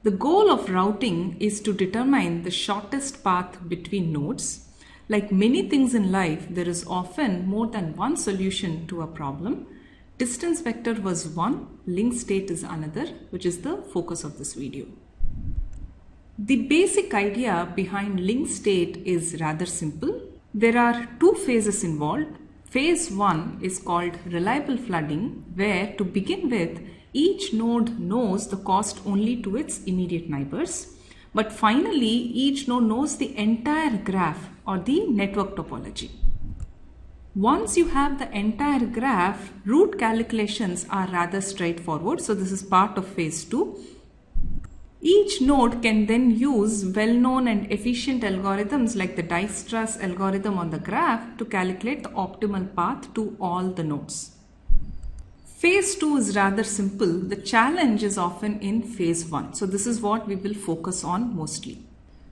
The goal of routing is to determine the shortest path between nodes. Like many things in life, there is often more than one solution to a problem. Distance vector was one, link state is another, which is the focus of this video. The basic idea behind link state is rather simple. There are two phases involved. Phase 1 is called reliable flooding, where to begin with, each node knows the cost only to its immediate neighbors. But finally, each node knows the entire graph or the network topology. Once you have the entire graph, route calculations are rather straightforward. So this is part of phase 2. Each node can then use well-known and efficient algorithms like the Dijkstra's algorithm on the graph to calculate the optimal path to all the nodes. Phase 2 is rather simple. The challenge is often in phase 1. So this is what we will focus on mostly.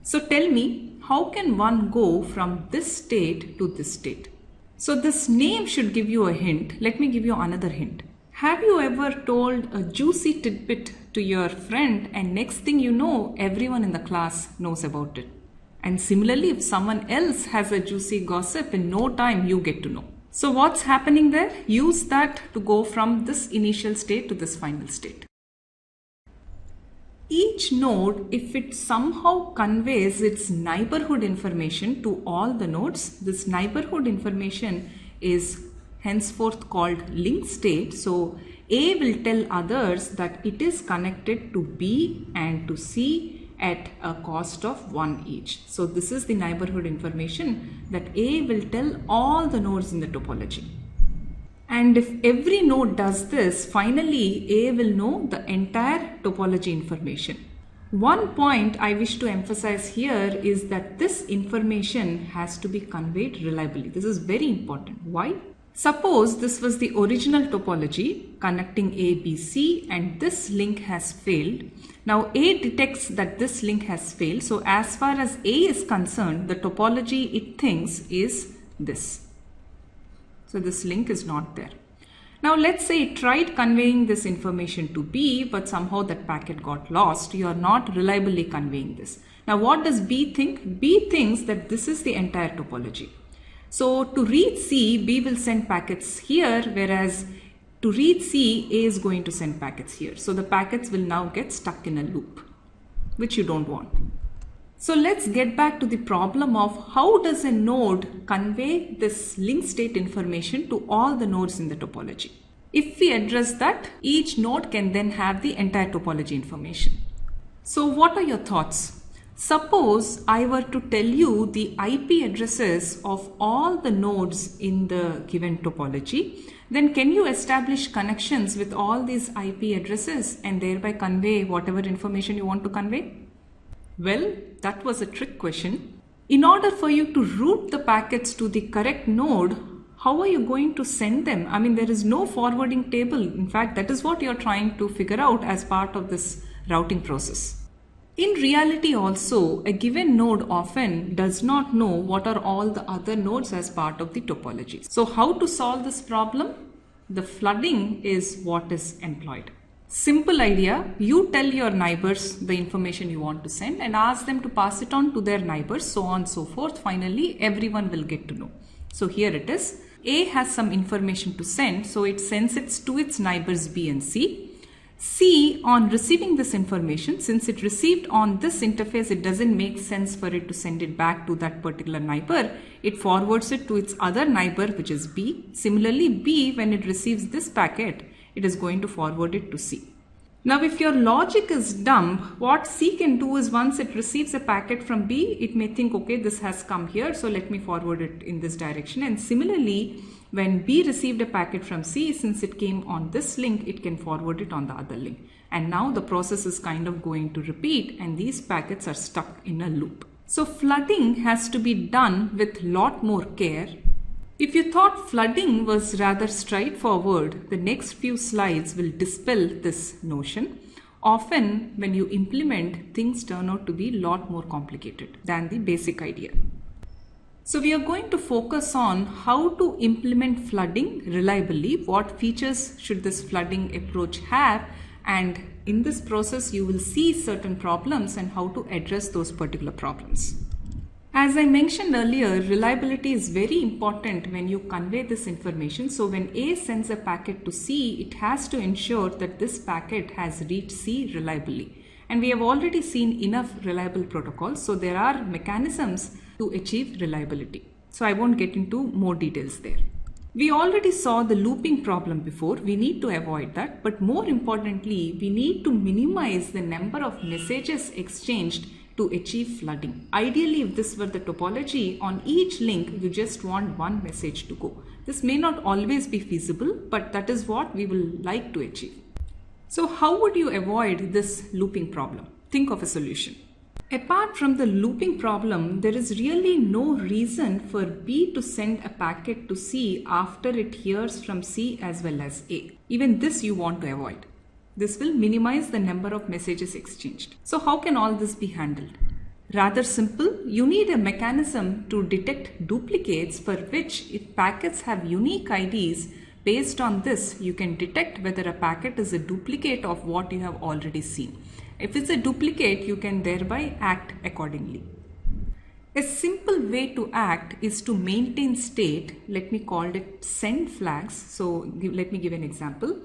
So tell me, how can one go from this state to this state? So this name should give you a hint. Let me give you another hint. Have you ever told a juicy tidbit to your friend and next thing you know, everyone in the class knows about it? And similarly, if someone else has a juicy gossip, in no time you get to know. So what's happening there? Use that to go from this initial state to this final state. Each node, if it somehow conveys its neighborhood information to all the nodes, this neighborhood information is henceforth called link state. So A will tell others that it is connected to B and to C at a cost of 1 each. So this is the neighborhood information that A will tell all the nodes in the topology. And if every node does this, finally A will know the entire topology information. One point I wish to emphasize here is that this information has to be conveyed reliably. This is very important. Why? Suppose this was the original topology connecting A, B, C and this link has failed. Now A detects that this link has failed. So as far as A is concerned, the topology it thinks is this. So this link is not there. Now let's say it tried conveying this information to B, but somehow that packet got lost. You are not reliably conveying this. Now what does B think? B thinks that this is the entire topology. So to read C, B will send packets here, whereas to read C, A is going to send packets here. So the packets will now get stuck in a loop, which you don't want. So let's get back to the problem of how does a node convey this link state information to all the nodes in the topology. If we address that, each node can then have the entire topology information. So what are your thoughts? Suppose I were to tell you the IP addresses of all the nodes in the given topology, then can you establish connections with all these IP addresses and thereby convey whatever information you want to convey? Well, that was a trick question. In order for you to route the packets to the correct node, how are you going to send them? I mean, there is no forwarding table. In fact, that is what you're trying to figure out as part of this routing process. In reality also, a given node often does not know what are all the other nodes as part of the topology. So how to solve this problem? The flooding is what is employed. Simple idea, you tell your neighbors the information you want to send and ask them to pass it on to their neighbors, so on and so forth. Finally, everyone will get to know. So here it is. A has some information to send, so it sends it to its neighbors B and C. C, on receiving this information, since it received on this interface, it doesn't make sense for it to send it back to that particular neighbor. It forwards it to its other neighbor, which is B. Similarly, B, when it receives this packet, it is going to forward it to C. Now, if your logic is dumb, what C can do is once it receives a packet from B, it may think, okay, this has come here, so let me forward it in this direction. And similarly, when B received a packet from C, since it came on this link, it can forward it on the other link. And now the process is kind of going to repeat and these packets are stuck in a loop. So flooding has to be done with lot more care. If you thought flooding was rather straightforward, the next few slides will dispel this notion. Often when you implement, things turn out to be a lot more complicated than the basic idea. So we are going to focus on how to implement flooding reliably, what features should this flooding approach have, and in this process you will see certain problems and how to address those particular problems. As I mentioned earlier, reliability is very important when you convey this information. So when A sends a packet to C, it has to ensure that this packet has reached C reliably. And we have already seen enough reliable protocols, so there are mechanisms to achieve reliability. So I won't get into more details there. We already saw the looping problem before. We need to avoid that, but more importantly, we need to minimize the number of messages exchanged to achieve flooding. Ideally, if this were the topology, on each link you just want one message to go. This may not always be feasible, but that is what we will like to achieve. So how would you avoid this looping problem? Think of a solution. Apart from the looping problem, there is really no reason for B to send a packet to C after it hears from C as well as A. Even this you want to avoid. This will minimize the number of messages exchanged. So how can all this be handled? Rather simple. You need a mechanism to detect duplicates, for which if packets have unique IDs, based on this you can detect whether a packet is a duplicate of what you have already seen. If it's a duplicate, you can thereby act accordingly. A simple way to act is to maintain state. Let me call it send flags. So let me give an example.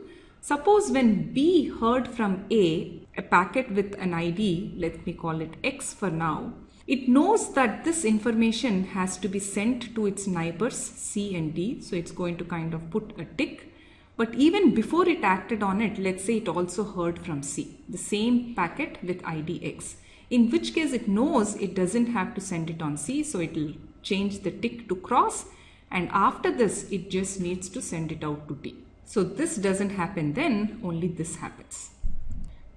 Suppose when B heard from A a packet with an ID, let me call it X for now, it knows that this information has to be sent to its neighbors C and D. So it's going to kind of put a tick. But even before it acted on it, let's say it also heard from C, the same packet with ID X, in which case it knows it doesn't have to send it on C. So it will change the tick to cross, and after this it just needs to send it out to D. So this doesn't happen then, only this happens.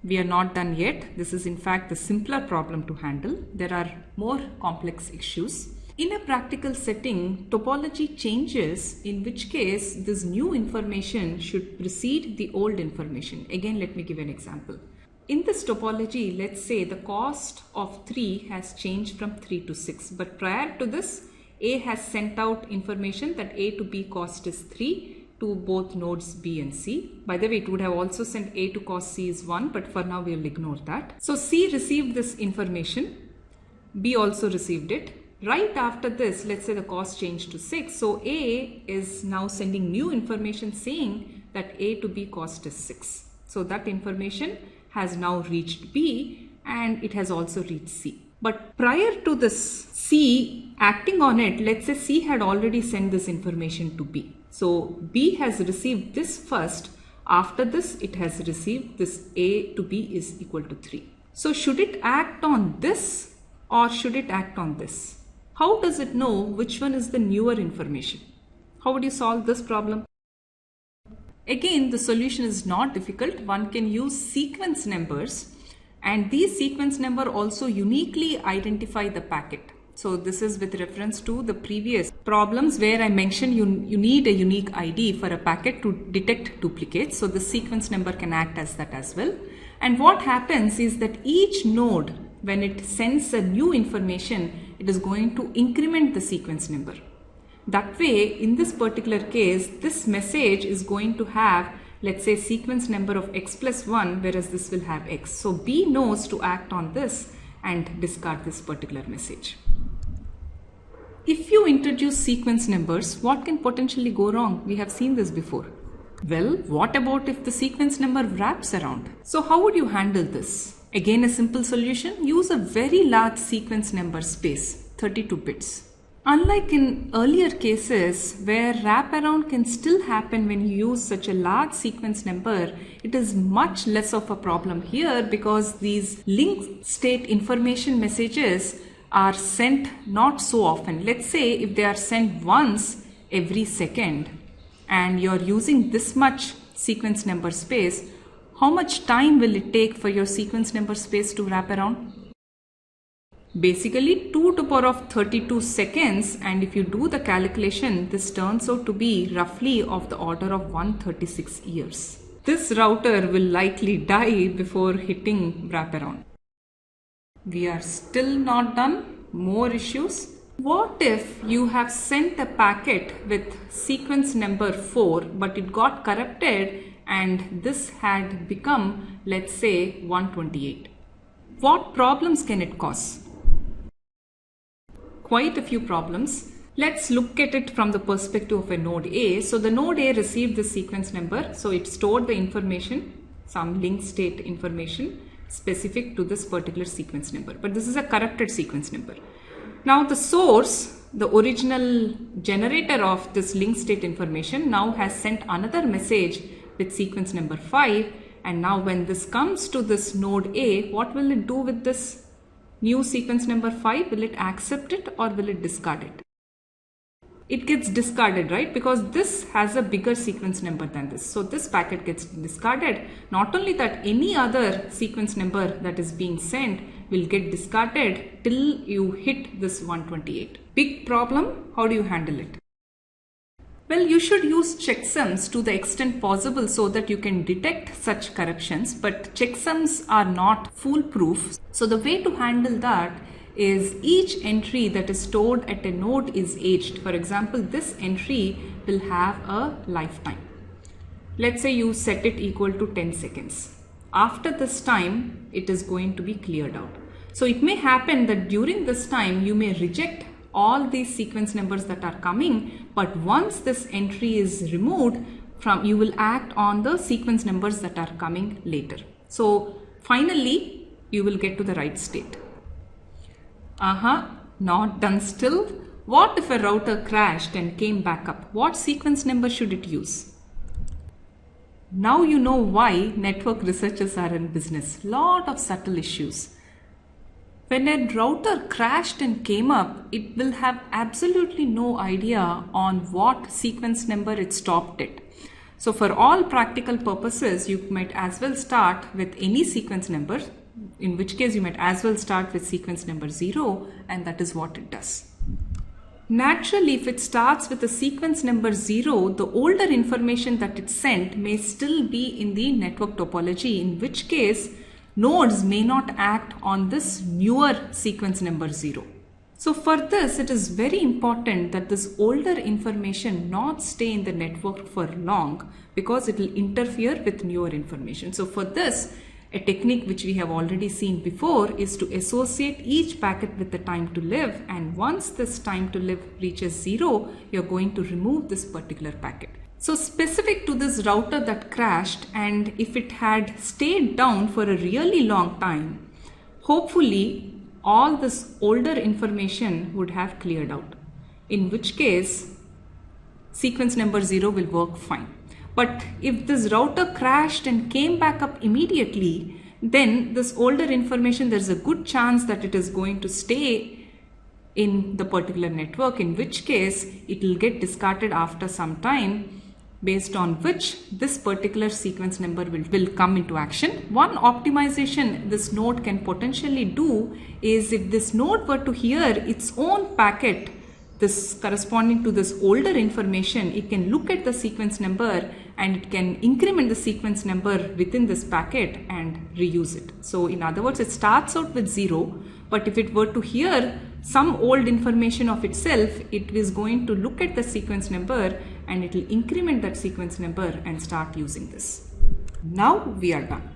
We are not done yet. This is in fact the simpler problem to handle. There are more complex issues. In a practical setting, topology changes, in which case this new information should precede the old information. Again, let me give an example. In this topology, let's say the cost of 3 has changed from 3 to 6. But prior to this, A has sent out information that A to B cost is 3. To both nodes B and C. By the way, it would have also sent A to cost C is 1, but for now we will ignore that. So C received this information, B also received it. Right after this, let's say the cost changed to 6. So A is now sending new information saying that A to B cost is 6. So that information has now reached B and it has also reached C. But prior to this C acting on it, let's say C had already sent this information to B. So B has received this first. After this, it has received this A to B is equal to 3. So should it act on this or should it act on this? How does it know which one is the newer information? How would you solve this problem? Again, the solution is not difficult. One can use sequence numbers, and these sequence number also uniquely identify the packet. So this is with reference to the previous problems where I mentioned you need a unique ID for a packet to detect duplicates. So the sequence number can act as that as well. And what happens is that each node, when it sends a new information, it is going to increment the sequence number. That way, in this particular case, this message is going to have, let's say, sequence number of X plus 1, whereas this will have X. So B knows to act on this and discard this particular message. If you introduce sequence numbers, what can potentially go wrong? We have seen this before. Well, what about if the sequence number wraps around? So how would you handle this? Again, a simple solution, use a very large sequence number space, 32 bits. Unlike in earlier cases where wraparound can still happen when you use such a large sequence number, it is much less of a problem here because these link state information messages are sent not so often. Let's say if they are sent once every second and you're using this much sequence number space, how much time will it take for your sequence number space to wrap around? Basically 2 to the power of 32 seconds, and if you do the calculation, this turns out to be roughly of the order of 136 years. This router will likely die before hitting wraparound. We are still not done. More issues. What if you have sent a packet with sequence number 4 but it got corrupted and this had become, let's say, 128. What problems can it cause? Quite a few problems. Let's look at it from the perspective of a node A. So the node A received the sequence number. So it stored the information, some linked state information specific to this particular sequence number. But this is a corrupted sequence number. Now the source, the original generator of this linked state information, now has sent another message with sequence number 5. And now when this comes to this node A, what will it do with this new sequence number 5? Will it accept it or will it discard it? It gets discarded, right? Because this has a bigger sequence number than this. So this packet gets discarded. Not only that, any other sequence number that is being sent will get discarded till you hit this 128. Big problem. How do you handle it? Well, you should use checksums to the extent possible so that you can detect such corruptions, but checksums are not foolproof. So the way to handle that is each entry that is stored at a node is aged. For example, this entry will have a lifetime. Let's say you set it equal to 10 seconds. After this time, it is going to be cleared out. So it may happen that during this time, you may reject all these sequence numbers that are coming, but once this entry is removed from, you will act on the sequence numbers that are coming later. So finally, you will get to the right state. Not done still. What if a router crashed and came back up? What sequence number should it use? Now you know why network researchers are in business. Lot of subtle issues. When a router crashed and came up, it will have absolutely no idea on what sequence number it stopped at. So for all practical purposes, you might as well start with any sequence number, in which case you might as well start with sequence number 0, and that is what it does. Naturally, if it starts with a sequence number 0, the older information that it sent may still be in the network topology, in which case nodes may not act on this newer sequence number 0. So for this, it is very important that this older information not stay in the network for long, because it will interfere with newer information. So for this, a technique which we have already seen before is to associate each packet with the time to live, and once this time to live reaches 0, you're going to remove this particular packet. So specific to this router that crashed, and if it had stayed down for a really long time, hopefully all this older information would have cleared out, in which case sequence number 0 will work fine. But if this router crashed and came back up immediately, then this older information, there's a good chance that it is going to stay in the particular network, in which case it will get discarded after some time, based on which this particular sequence number will come into action. One optimization this node can potentially do is, if this node were to hear its own packet, this corresponding to this older information, it can look at the sequence number and it can increment the sequence number within this packet and reuse it. So in other words, it starts out with 0, but if it were to hear some old information of itself, it is going to look at the sequence number and it will increment that sequence number and start using this. Now we are done.